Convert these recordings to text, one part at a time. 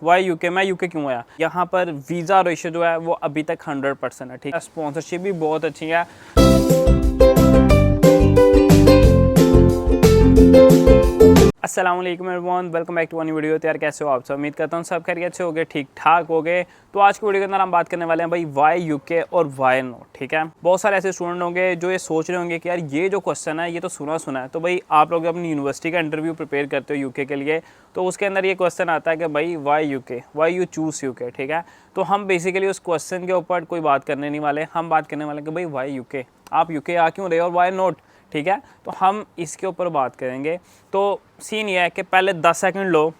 Y UK, मैं UK क्यों आया। यहाँ पर वीज़ा रेशो जो है वो अभी तक 100% है, ठीक है। स्पॉन्सरशिप भी बहुत अच्छी है। अस्सलाम वालेकुम everyone, welcome back to one video. तो यार कैसे हो आप सब, उम्मीद करता हूँ सब खैरियत से हो गए, ठीक ठाक हो गए। तो आज की वीडियो के अंदर हम बात करने वाले हैं भाई वाई यूके और वाई नो, ठीक है। बहुत सारे ऐसे स्टूडेंट होंगे जो ये सोच रहे होंगे कि यार ये जो क्वेश्चन है ये तो सुना है। तो भाई आप लोग अपनी यूनिवर्सिटी का इंटरव्यू प्रिपेयर करते हो यूके के लिए, तो उसके अंदर ये क्वेश्चन आता है कि भाई why UK, why you choose UK, ठीक है। तो हम बेसिकली उस क्वेश्चन के ऊपर कोई बात करने नहीं वाले, हम बात करने वाले कि भाई वाई यूके, आप यूके आ क्यों रहे हो और वाई नॉट, ठीक है। तो हम इसके ऊपर बात करेंगे। तो सीन ये है कि पहले 10 सेकंड लो,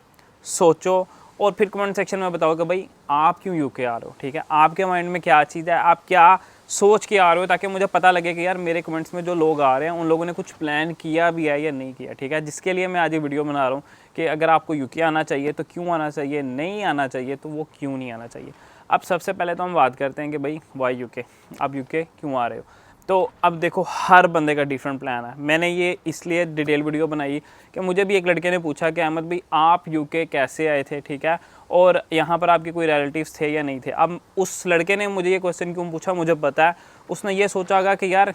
सोचो और फिर कमेंट सेक्शन में बताओ कि भाई आप क्यों यूके आ रहे हो, ठीक है। आपके माइंड में क्या चीज़ है, आप क्या सोच के आ रहे हो, ताकि मुझे पता लगे कि यार मेरे कमेंट्स में जो लोग आ रहे हैं उन लोगों ने कुछ प्लान किया भी है या नहीं किया, ठीक है। जिसके लिए मैं आज ये वीडियो बना रहा हूँ कि अगर आपको यूके आना चाहिए तो क्यों आना चाहिए, नहीं आना चाहिए तो वो क्यों नहीं आना चाहिए। अब सबसे पहले तो हम बात करते हैं कि भाई वाई यूके, आप यूके क्यों आ रहे हो। तो अब देखो हर बंदे का डिफरेंट प्लान है। मैंने ये इसलिए डिटेल वीडियो बनाई कि मुझे भी एक लड़के ने पूछा कि अहमद भाई आप यूके कैसे आए थे, ठीक है, और यहाँ पर आपके कोई रिलेटिव्स थे या नहीं थे। अब उस लड़के ने मुझे ये क्वेश्चन क्यों पूछा मुझे पता है। उसने ये सोचा होगा कि यार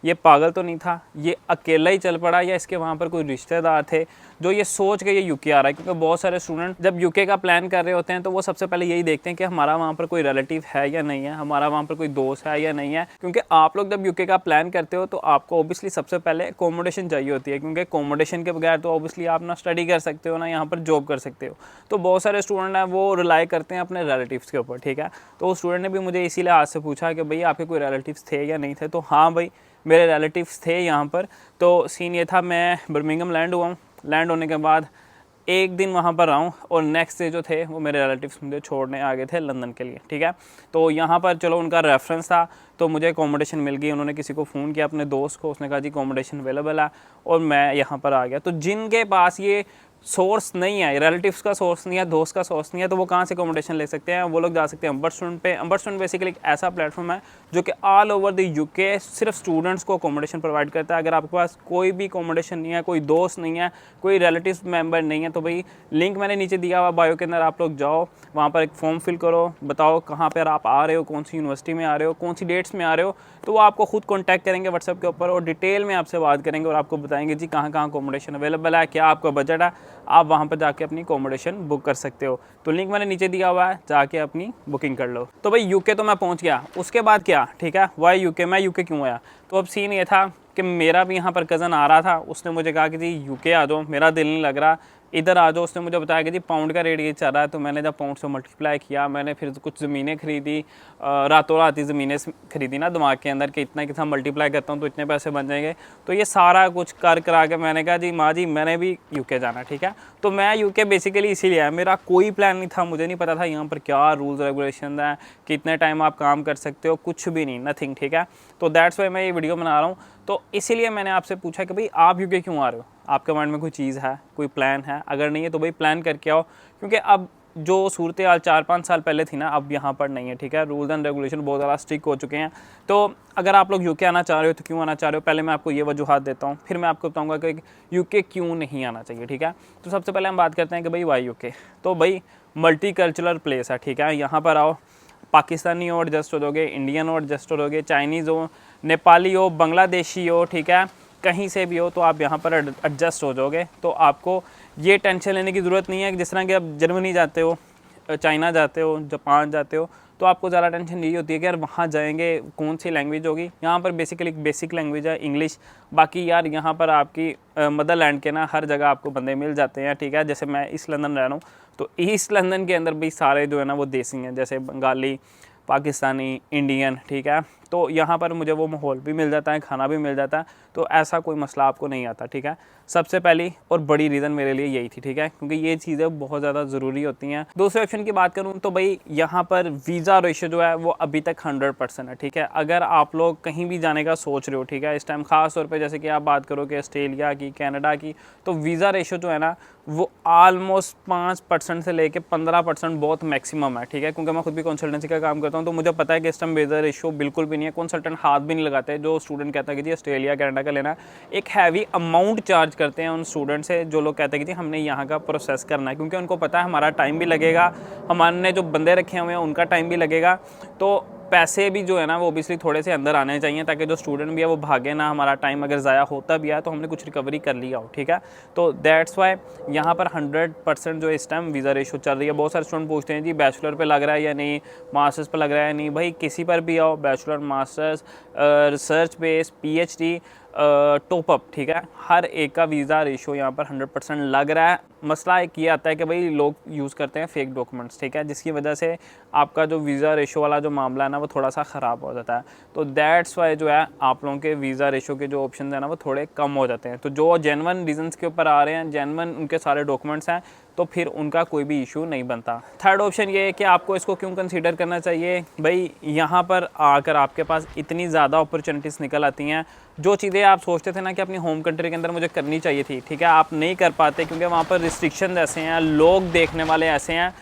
ये पागल तो नहीं था, ये अकेला ही चल पड़ा या इसके वहाँ पर कोई रिश्तेदार थे जो ये सोच के ये यूके आ रहा है। क्योंकि बहुत सारे स्टूडेंट जब यूके का प्लान कर रहे होते हैं तो वो सबसे पहले यही देखते हैं कि हमारा वहाँ पर कोई रिलेटिव है या नहीं है, हमारा वहाँ पर कोई दोस्त है या नहीं है। क्योंकि आप लोग जब यूके का प्लान करते हो तो आपको ऑब्वियसली सबसे पहले अकोमोडेशन चाहिए होती है, क्योंकि अकोमोडेशन के बगैर तो ऑब्वियसली आप ना स्टडी कर सकते हो ना यहाँ पर जॉब कर सकते हो। तो बहुत सारे स्टूडेंट हैं वो रिलाई करते हैं अपने रिलेटिव्स के ऊपर, ठीक है। तो उस स्टूडेंट ने भी मुझे इसीलिए आज से पूछा कि भाई आपके कोई रिलेटिव्स थे या नहीं थे। तो हाँ भाई मेरे रिलेटिव्स थे यहाँ पर। तो सीन ये था, मैं बर्मिंघम लैंड हुआ हूँ, लैंड होने के बाद एक दिन वहाँ पर रहा हूँ और नेक्स्ट डे जो थे वो मेरे रिलेटिव्स मुझे छोड़ने आ गए थे लंदन के लिए, ठीक है। तो यहाँ पर चलो उनका रेफरेंस था तो मुझे अकोमोडेशन मिल गई। उन्होंने किसी को फ़ोन किया अपने दोस्त को, उसने कहा जी अकोमोडेशन अवेलेबल है और मैं यहाँ पर आ गया। तो जिनके पास ये सोर्स नहीं है, रिलेटिव्स का सोर्स नहीं है, दोस्त का सोर्स नहीं है, तो वो कहाँ से अकोमोडेशन ले सकते हैं। वो लोग जा सकते हैं अम्बर स्टूडेंट पे। अम्बर स्टूडेंट बेसिकली एक ऐसा प्लेटफॉर्म है जो कि ऑल ओवर द यूके सिर्फ स्टूडेंट्स को अकोमोडेशन प्रोवाइड करता है। अगर आपके पास कोई भी अकोमोडेशन नहीं है, कोई दोस्त नहीं है, कोई रिलेटिव मेंबर नहीं है, तो भाई लिंक मैंने नीचे दिया हुआ बायो के अंदर, आप लोग जाओ वहाँ पर एक फॉर्म फिल करो, बताओ कहाँ पर आप आ रहे हो, कौन सी यूनिवर्सिटी में आ रहे हो, कौन सी डेट्स में आ रहे हो। तो वो आपको खुद कॉन्टैक्ट करेंगे व्हाट्सएप के ऊपर और डिटेल में आपसे बात करेंगे और आपको बताएंगे जी कहाँ कहाँ अकोमोडेशन अवेलेबल है, क्या आपका बजट है, आप वहाँ पर जाके अपनी अकोमोडेशन बुक कर सकते हो। तो लिंक मैंने नीचे दिया हुआ है, जाके अपनी बुकिंग कर लो। तो भाई यूके तो मैं पहुँच गया, उसके बाद क्या, ठीक है, वाई यूके, मैं यूके क्यों आया। तो अब सीन ये था कि मेरा भी यहाँ पर कज़न आ रहा था, उसने मुझे कहा कि जी यूके आ जाओ, मेरा दिल नहीं लग रहा, इधर आ जाओ। उसने मुझे बताया कि जी पाउंड का रेट ये चल रहा है। तो मैंने जब पाउंड से मल्टीप्लाई किया, मैंने फिर कुछ ज़मीनें खरीदी, रातों रात ही ज़मीनें खरीदी ना दिमाग के अंदर कि इतना कितना मल्टीप्लाई करता हूँ तो इतने पैसे बन जाएंगे। तो ये सारा कुछ कर करा के मैंने कहा जी माँ जी मैंने भी यूके जाना, ठीक है। तो मैं यूके बेसिकली इसीलिए आया, मेरा कोई प्लान नहीं था, मुझे नहीं पता था यहाँ पर क्या रूल्स रेगुलेशन है, कितने टाइम आप काम कर सकते हो, कुछ भी नहीं, नथिंग, ठीक है। तो दैट्स वाई मैं ये वीडियो बना रहा हूँ। तो इसीलिए मैंने आपसे पूछा कि भाई आप यूके क्यों आ रहे हो, आपके माइंड में कोई चीज़ है, कोई प्लान है, अगर नहीं है तो भाई प्लान करके आओ। क्योंकि अब जो सूरत हाल 4-5 साल पहले थी ना, अब यहाँ पर नहीं है, ठीक है। रूल्स एंड रेगुलेशन बहुत ज़्यादा स्ट्रिक्ट हो चुके हैं। तो अगर आप लोग यूके आना चाह रहे हो तो क्यों आना चाह रहे हो, पहले मैं आपको ये वजूहात देता हूँ, फिर मैं आपको बताऊँगा कि यूके क्यों नहीं आना चाहिए, ठीक है। तो सबसे पहले हम बात करते हैं कि भाई वाई यूके। तो भाई मल्टी कल्चरल प्लेस है, ठीक है। यहाँ पर आओ, पाकिस्तानी हो एडजस्ट हो जाओगे, इंडियन हो एडजस्ट हो जाओगे, चाइनीज़ हो, नेपाली हो, बांग्लादेशी हो, ठीक है, कहीं से भी हो तो आप यहाँ पर एडजस्ट हो जाओगे। तो आपको ये टेंशन लेने की ज़रूरत नहीं है कि जिस तरह कि आप जर्मनी जाते हो, चाइना जाते हो, जापान जाते हो, तो आपको ज़्यादा टेंशन यही होती है कि यार वहाँ जाएंगे कौन सी लैंग्वेज होगी। यहाँ पर बेसिकली बेसिक लैंग्वेज है इंग्लिश। बाकी यार यहाँ पर आपकी मदरलैंड के ना हर जगह आपको बंदे मिल जाते हैं, ठीक है। जैसे मैं ईस्ट लंदन रह रहा हूँ, तो ईस्ट लंदन के अंदर भी सारे जो है ना वो देसी हैं, जैसे बंगाली, पाकिस्तानी, इंडियन, ठीक है। तो यहाँ पर मुझे वो माहौल भी मिल जाता है, खाना भी मिल जाता है, तो ऐसा कोई मसला आपको नहीं आता, ठीक है। सबसे पहली और बड़ी रीज़न मेरे लिए यही थी, ठीक है, क्योंकि ये चीज़ें बहुत ज़्यादा ज़रूरी होती हैं। दूसरे ऑप्शन की बात करूँ तो भाई यहाँ पर वीज़ा रेशो जो है वो अभी तक 100% है, ठीक है। अगर आप लोग कहीं भी जाने का सोच रहे हो, ठीक है, इस टाइम ख़ास तौर पर जैसे कि आप बात करो कि ऑस्ट्रेलिया की, कनाडा की, तो वीज़ा रेशो जो है ना वो ऑलमोस्ट 5% से लेके 15% बहुत मैक्सिमम है, ठीक है। क्योंकि मैं खुद भी कंसल्टेंसी का काम करता हूँ तो मुझे पता है कि इस टाइम वीज़ा रेशो बिल्कुल भी नहीं है, कंसल्टेंट हाथ भी नहीं लगाते। जो स्टूडेंट कहता है कि जी ऑस्ट्रेलिया कनाडा का लेना है, एक हैवी अमाउंट चार्ज करते हैं उन स्टूडेंट से जो लोग कहते हैं कि जी हमने यहाँ का प्रोसेस करना है, क्योंकि उनको पता है हमारा टाइम भी लगेगा, हमारे जो बंदे रखे हुए हैं उनका टाइम भी लगेगा। तो पैसे भी जो है ना वो ओबियसली थोड़े से अंदर आने चाहिए, ताकि जो स्टूडेंट भी है वो भागे ना, हमारा टाइम अगर ज़ाया होता भी है तो हमने कुछ रिकवरी कर लिया हो, ठीक है। तो दैट्स वाई यहाँ पर 100% जो इस टाइम वीज़ा रेशो चल रही है। बहुत सारे स्टूडेंट पूछते हैं जी बैचलर पे लग रहा है या नहीं, मास्टर्स पे लग रहा है या नहीं। भाई किसी पर भी आओ, bachelor, masters, research base, PhD, top up, ठीक है, हर एक का वीज़ा रेशो यहाँ पर 100% लग रहा है। मसला एक ये आता है कि भाई लोग यूज़ करते हैं फेक डॉक्यूमेंट्स, ठीक है, जिसकी वजह से आपका जो वीज़ा रेशो वाला जो मामला है ना वो थोड़ा सा ख़राब हो जाता है। तो दैट्स वाई जो है आप लोगों के वीज़ा रेशो के जो ऑप्शन है ना वो थोड़े कम हो जाते हैं। तो जो जेन्युइन रीजंस के ऊपर आ रहे हैं, जेन्युइन उनके सारे डॉक्यूमेंट्स हैं, तो फिर उनका कोई भी इशू नहीं बनता। थर्ड ऑप्शन ये है कि आपको इसको क्यों कंसीडर करना चाहिए। भाई यहाँ पर आकर आपके पास इतनी ज़्यादा अपॉर्चुनिटीज़ निकल आती हैं, जो चीज़ें आप सोचते थे ना कि अपनी होम कंट्री के अंदर मुझे करनी चाहिए थी, ठीक है, आप नहीं कर पाते क्योंकि वहाँ पर रिस्ट्रिक्शन ऐसे हैं, लोग देखने वाले ऐसे हैं।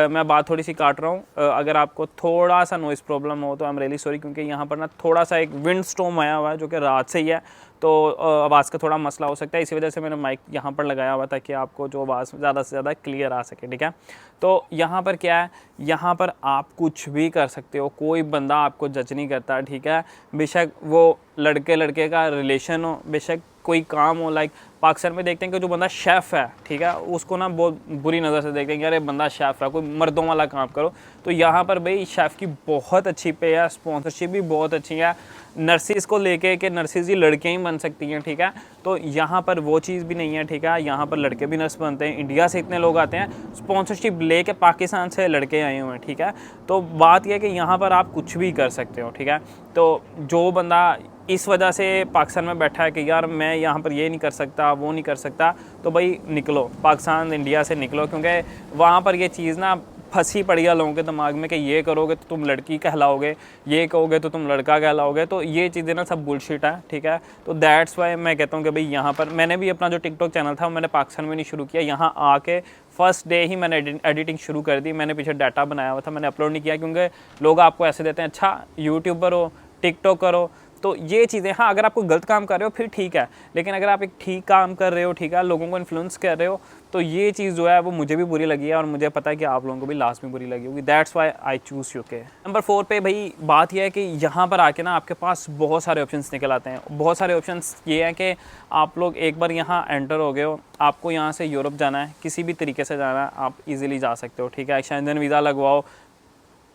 मैं बात थोड़ी सी काट रहा हूँ। अगर आपको थोड़ा सा नॉइज़ प्रॉब्लम हो तो आई एम रियली सॉरी, क्योंकि यहाँ पर ना थोड़ा सा एक विंड स्टॉर्म आया हुआ है जो कि रात से ही है, तो आवाज़ का थोड़ा मसला हो सकता है। इसी वजह से मैंने माइक यहाँ पर लगाया हुआ ताकि आपको जो आवाज़ ज़्यादा से ज़्यादा क्लियर आ सके, ठीक है। तो यहाँ पर क्या है, यहाँ पर आप कुछ भी कर सकते हो, कोई बंदा आपको जज नहीं करता, ठीक है। बेशक वो लड़के लड़के का रिलेशन हो, बेशक कोई काम हो। लाइक पाकिस्तान में देखते हैं कि जो बंदा शेफ़ है, ठीक है, उसको ना बहुत बुरी नज़र से देखते हैं कि अरे बंदा शेफ़ है, कोई मर्दों वाला काम करो। तो यहाँ पर भाई शेफ़ की बहुत अच्छी पे है, स्पॉन्सरशिप भी बहुत अच्छी है, नर्सिस को लेके कि नर्सिस ही लड़कियाँ ही बन सकती हैं, ठीक है। तो यहाँ पर वो चीज़ भी नहीं है, ठीक है, यहाँ पर लड़के भी नर्स बनते हैं। इंडिया से इतने लोग आते हैं, स्पॉन्सरशिप लेके पाकिस्तान से लड़के आए हुए हैं, ठीक है। तो बात यह है कि यहाँ पर आप कुछ भी कर सकते हो, ठीक है। तो जो बंदा इस वजह से पाकिस्तान में बैठा है कि यार मैं यहाँ पर ये नहीं कर सकता, वो नहीं कर सकता, तो भाई निकलो पाकिस्तान, इंडिया से निकलो, क्योंकि वहाँ पर ये चीज़ ना फंसी पड़ी है लोगों के दिमाग में कि ये करोगे तो तुम लड़की कहलाओगे, ये कहोगे तो तुम लड़का कहलाओगे। तो ये चीज़ें ना सब बुलशिट है, ठीक है। तो दैट्स वाई मैं कहता हूँ कि भाई यहाँ पर मैंने भी अपना जो टिकटॉक चैनल था मैंने पाकिस्तान में नहीं शुरू किया, यहाँ आके फर्स्ट डे ही मैंने एडिटिंग शुरू कर दी। मैंने पीछे डाटा बनाया हुआ था, मैंने अपलोड नहीं किया, क्योंकि लोग आपको ऐसे देते हैं अच्छा यूट्यूबर हो, टिकटॉक करो। तो ये चीज़ें, हाँ अगर आप कोई गलत काम कर रहे हो फिर ठीक है, लेकिन अगर आप एक ठीक काम कर रहे हो, ठीक है, लोगों को इन्फ्लुएंस कर रहे हो, तो ये चीज़ जो है वो मुझे भी बुरी लगी है और मुझे पता है कि आप लोगों को भी लास्ट में बुरी लगी होगी। That's why I choose UK. Number 4 पे भाई बात यह है कि यहाँ पर आके ना आपके पास बहुत सारे ऑप्शंस निकल आते हैं। बहुत सारे ऑप्शंस ये हैं कि आप लोग एक बार यहाँ एंटर हो गए हो, आपको यहाँ से यूरोप जाना है, किसी भी तरीके से जाना है, आप ईजिली जा सकते हो, ठीक है। शेंजन वीज़ा लगवाओ,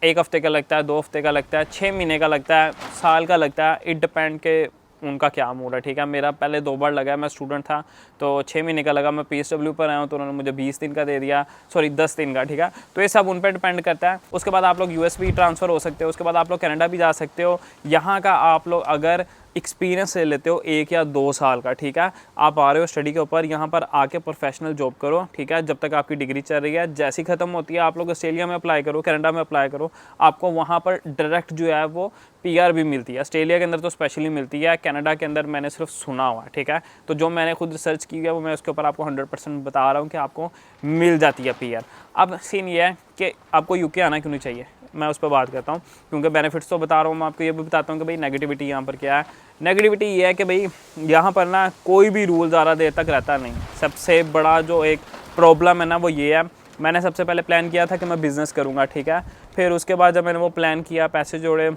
1 हफ़्ते का लगता है, 2 हफ़्ते का लगता है, 6 महीने का लगता है, साल का लगता है, इट डिपेंड के उनका क्या मूड है, ठीक है। मेरा पहले 2 बार लगा है, मैं स्टूडेंट था तो 6 महीने का लगा। मैं PSW पर आया हूँ तो उन्होंने मुझे 20 दिन का दे दिया, सॉरी 10 दिन का, ठीक है। तो ये सब उन पर डिपेंड करता है। उसके बाद आप लोग US भी ट्रांसफ़र हो सकते हो, उसके बाद आप लोग कनाडा भी जा सकते हो। यहाँ का आप लोग अगर एक्सपीरियंस ले लेते हो 1 या 2 साल का, ठीक है, आप आ रहे हो स्टडी के ऊपर, यहाँ पर आके प्रोफेशनल जॉब करो, ठीक है, जब तक आपकी डिग्री चल रही है। जैसी ख़त्म होती है आप लोग ऑस्ट्रेलिया में अप्लाई करो, कनाडा में अप्लाई करो, आपको वहाँ पर डायरेक्ट जो है वो PR भी मिलती है। ऑस्ट्रेलिया के अंदर तो स्पेशली मिलती है, कनाडा के अंदर मैंने सिर्फ सुना हुआ है, ठीक है। तो जो मैंने खुद रिसर्च की है वो मैं उसके ऊपर आपको 100% बता रहा हूँ कि आपको मिल जाती है PR। अब सीन ये है कि आपको UK आना क्यों नहीं चाहिए, मैं उस पर बात करता हूँ, क्योंकि बेनिफिट्स तो बता रहा हूँ। मैं आपको ये भी बताता हूँ कि भाई नेगेटिविटी यहाँ पर क्या है। नेगेटिविटी ये है कि भाई यहाँ पर ना कोई भी रूल ज़्यादा देर तक रहता नहीं। सबसे बड़ा जो एक प्रॉब्लम है ना वो ये है, मैंने सबसे पहले प्लान किया था कि मैं बिज़नेस करूँगा, ठीक है। फिर उसके बाद जब मैंने वो प्लान किया, पैसे जोड़े,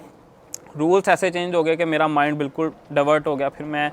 रूल्स ऐसे चेंज हो गए कि मेरा माइंड बिल्कुल डाइवर्ट हो गया, फिर मैं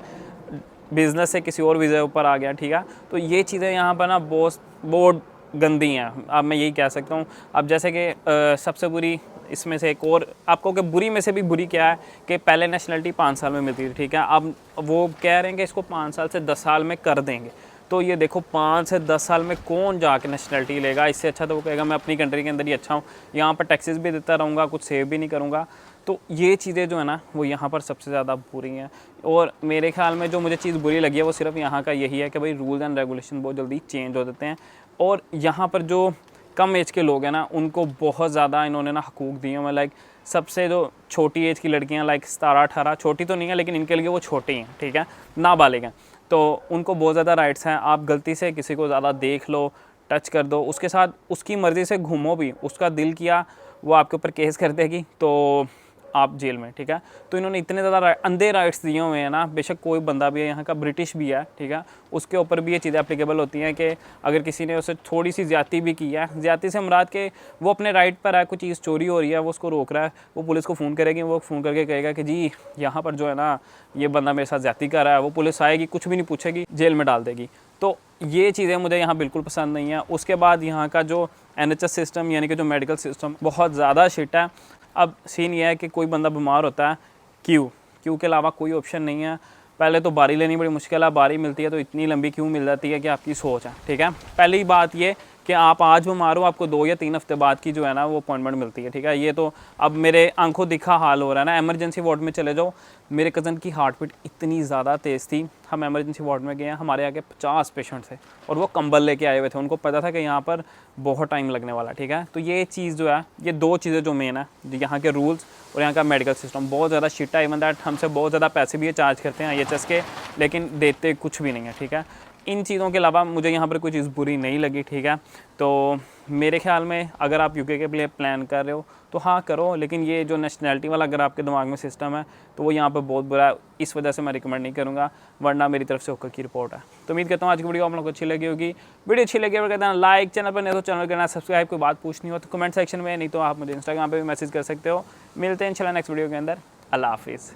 बिज़नेस से किसी और वीज़े ऊपर आ गया, ठीक है। तो ये चीज़ें यहाँ पर ना बहुत गंदी हैं, अब मैं यही कह सकता हूँ। अब जैसे कि सबसे बुरी इसमें से एक और आपको, कि बुरी में से भी बुरी क्या है कि पहले नेशनलिटी 5 साल में मिलती थी, ठीक है। अब वो कह रहे हैं कि इसको 5 साल से 10 साल में कर देंगे। तो ये देखो 5 से 10 साल में कौन जाके नेशनलिटी लेगा। इससे अच्छा तो वो कहेगा मैं अपनी कंट्री के अंदर ही अच्छा हूँ, यहाँ पर टैक्सेस भी देता रहूँगा, कुछ सेव भी नहीं करूँगा। तो ये चीज़ें जो है ना वो यहाँ पर सबसे ज़्यादा बुरी हैं। और मेरे ख्याल में जो मुझे चीज़ बुरी लगी है वो सिर्फ यहाँ का यही है कि भाई रूल्स एंड रेगुलेशन बहुत जल्दी चेंज हो जाते हैं। और यहाँ पर जो कम एज के लोग हैं ना उनको बहुत ज़्यादा इन्होंने ना हकूक़ दिए हैं। लाइक सबसे जो छोटी एज की लड़कियाँ, लाइक 17-18, छोटी तो नहीं है लेकिन इनके लिए वो छोटी हैं, ठीक है, नाबालिग हैं, तो उनको बहुत ज़्यादा राइट्स हैं। आप गलती से किसी को ज़्यादा देख लो, टच कर दो, उसके साथ उसकी मर्ज़ी से घूमो भी, उसका दिल किया वो आपके ऊपर केस कर देगी, तो आप जेल में, ठीक है। तो इन्होंने इतने ज़्यादा अंधे राइट्स दिए हुए हैं ना, बेशक कोई बंदा भी है यहाँ का ब्रिटिश भी है, ठीक है, उसके ऊपर भी ये चीज़ें एप्लीकेबल होती हैं कि अगर किसी ने उसे थोड़ी सी ज़्यादती भी की है, ज़्यादती से मुराद के वो अपने राइट पर है, कुछ चीज़ चोरी हो रही है, वो उसको रोक रहा है, वो पुलिस को फ़ोन करेगी, वो फ़ोन करके कहेगा कि जी यहाँ पर जो है ना ये बंदा मेरे साथ ज़्यादती कर रहा है, वो पुलिस आएगी, कुछ भी नहीं पूछेगी, जेल में डाल देगी। तो ये चीज़ें मुझे यहाँ बिल्कुल पसंद नहीं है। उसके बाद यहाँ का जो NHS सिस्टम यानी कि जो मेडिकल सिस्टम बहुत ज़्यादा शिट है। अब सीन ये है कि कोई बंदा बीमार होता है, क्यू के अलावा कोई ऑप्शन नहीं है। पहले तो बारी लेनी बड़ी मुश्किल है, बारी मिलती है तो इतनी लंबी क्यू मिल जाती है कि आपकी सोच है, ठीक है। पहली बात ये कि आप आज बीमार हो, आपको 2 या 3 हफ्ते बाद की जो है ना वो अपॉइंटमेंट मिलती है, ठीक है। ये तो अब मेरे आंखों दिखा हाल हो रहा है ना। एमरजेंसी वार्ड में चले जाओ, मेरे कज़न की हार्ट बीट इतनी ज़्यादा तेज़ थी, हम एमरजेंसी वार्ड में गए हैं, हमारे आगे 50 पेशेंट थे और वो कंबल लेके आए हुए थे, उनको पता था कि यहाँ पर बहुत टाइम लगने वाला, ठीक है। तो ये चीज़ जो है, ये 2 चीज़ें जो मेन है, यहाँ के रूल्स और यहाँ का मेडिकल सिस्टम बहुत ज़्यादा शिट है। इवन दैट हमसे बहुत ज़्यादा पैसे भी ये चार्ज करते हैं IHS के, लेकिन देते कुछ भी नहीं है, ठीक है। इन चीज़ों के अलावा मुझे यहाँ पर कोई चीज़ बुरी नहीं लगी, ठीक है। तो मेरे ख्याल में अगर आप UK के लिए प्लान कर रहे हो तो हाँ करो, लेकिन ये जो नेशनैलिटी वाला अगर आपके दिमाग में सिस्टम है तो वो यहाँ पर बहुत बुरा है, इस वजह से मैं रिकमेंड नहीं करूँगा, वरना मेरी तरफ से होकर की रिपोर्ट है। तो उम्मीद करता हूँ आज की वीडियो आप लोगों को अच्छी लगी होगी। वीडियो अच्छी लगी अगर कहते हैं लाइक, चैनल पर नहीं तो चैनल करना सब्सक्राइब, कोई बात पूछनी हो तो कमेंट सेक्शन में, नहीं तो आप मुझे इंस्टाग्राम पर भी मैसेज कर सकते हो। मिलते हैं इंशाल्लाह नेक्स्ट वीडियो के अंदर। अल्लाह हाफिज़।